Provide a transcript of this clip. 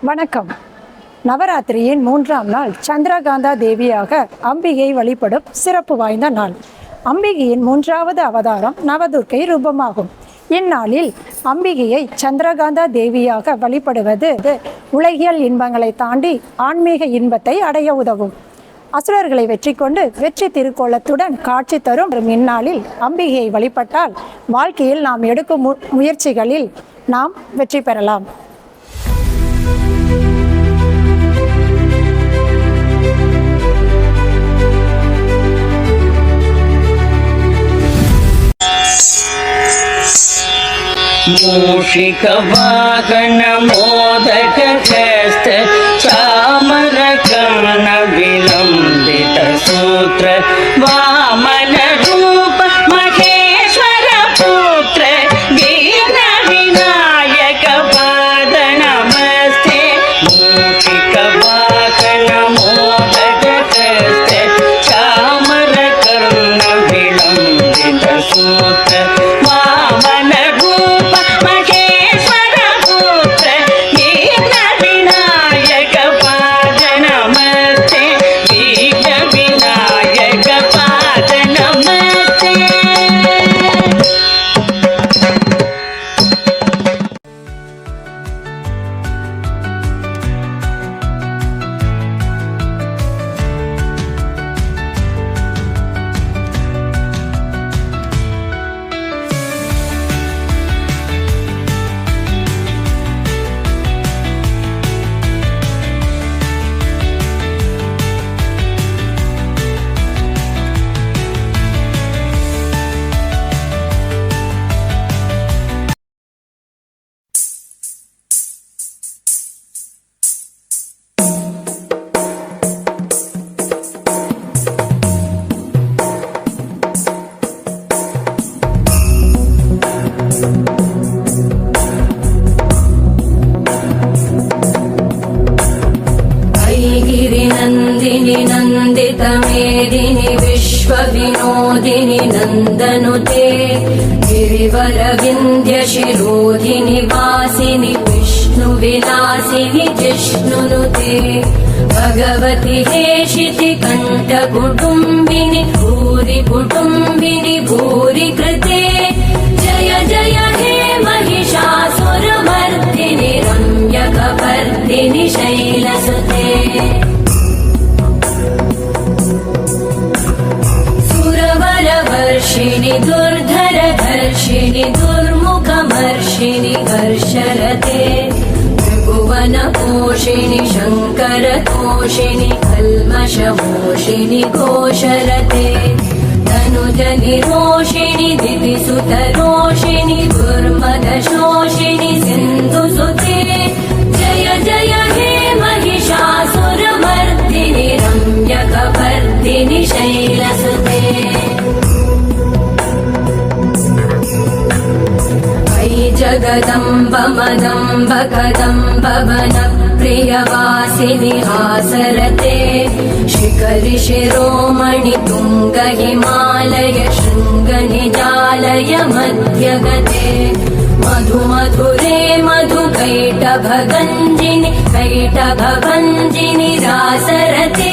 வணக்கம். நவராத்திரியின் 3ஆம் நாள் சந்திரகாந்தா தேவியாக அம்பிகை வழிபடும் சிறப்பு வாய்ந்த நாள். அம்பிகையின் 3வது அவதாரம் நவதுர்க்கை ரூபமாகும். இந்நாளில் அம்பிகையை சந்திரகாந்தா தேவியாக வழிபடுவது உலகியல் இன்பங்களை தாண்டி ஆன்மீக இன்பத்தை அடைய உதவும். அசுரர்களை வெற்றி கொண்டு வெற்றி திருக்கோலத்துடன் காட்சி தரும் இந்நாளில் அம்பிகையை வழிபட்டால் வாழ்க்கையில் நாம் எடுக்கும் முயற்சிகளில் நாம் வெற்றி பெறலாம். मूषिक वाहन मोदक हस्त चामर कर्ण विलंबित सूत्र वामन रूप महेश्वर पुत्र दीन विनायक पाद नमस्ते. मूषिक वाहन मोदक हस्त चामर कर्ण विलंबित सूत्र वामन नंदिनी नंदित मेदिनी विश्व विनोदिनी नंदनुते गिरिवर विंध्य शिरोधिनी वासिनी विष्णु विलासिनी जिष्णुनुते भगवती हेशिति कंठ कुटुंबिनी भूरि कुटुंबिनी भूरि कृते जय जय हे महिषासुरमर्दिनि रम्यकपर्दिनि शैलसुते सुरवरवर्षिणि दुर्धरधर्षिणि दुर्मुखमर्षिणि कर्षरते त्रिभुवनपोषिणि शङ्करतोषिणि कल्मषमोषिणि घोषरते तनुजनिरोषिणि दितिसुतरोषिणि दुर्मदशोषिणि सिन्धुसुते जय जय हे महिषासुरमर्दिनि रम्यकपर्दिनि शैलसुते जगदम्ब मदम्ब कदम्ब वन प्रियवासिनि हासरते शिखरि शिरोमणि तुङ्ग हिमालय शृङ्ग निजालय मध्यगते मधु मधुरे मधु कैटभगञ्जिनि कैटभभञ्जिनि रासरते